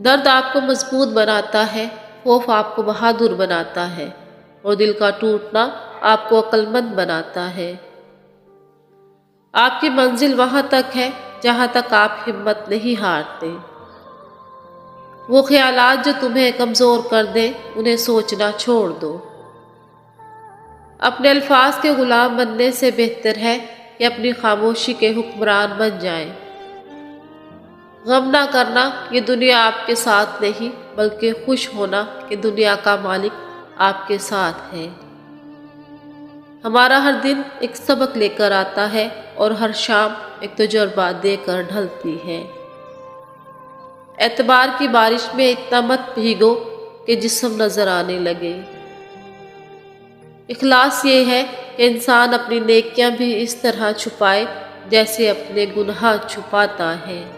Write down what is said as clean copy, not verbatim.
درد آپ کو مضبوط بناتا ہے، خوف آپ کو بہادر بناتا ہے، اور دل کا ٹوٹنا آپ کو عقل مند بناتا ہے۔ آپ کی منزل وہاں تک ہے جہاں تک آپ ہمت نہیں ہارتے۔ وہ خیالات جو تمہیں کمزور کر دیں انہیں سوچنا چھوڑ دو۔ اپنے الفاظ کے غلام بننے سے بہتر ہے کہ اپنی خاموشی کے حکمران بن جائیں۔ غم نہ کرنا یہ دنیا آپ کے ساتھ نہیں، بلکہ خوش ہونا کہ دنیا کا مالک آپ کے ساتھ ہے۔ ہمارا ہر دن ایک سبق لے کر آتا ہے اور ہر شام ایک تجربہ دے کر ڈھلتی ہے۔ اعتبار کی بارش میں اتنا مت بھیگو کہ جسم نظر آنے لگے۔ اخلاص یہ ہے کہ انسان اپنی نیکیاں بھی اس طرح چھپائے جیسے اپنے گناہ چھپاتا ہے۔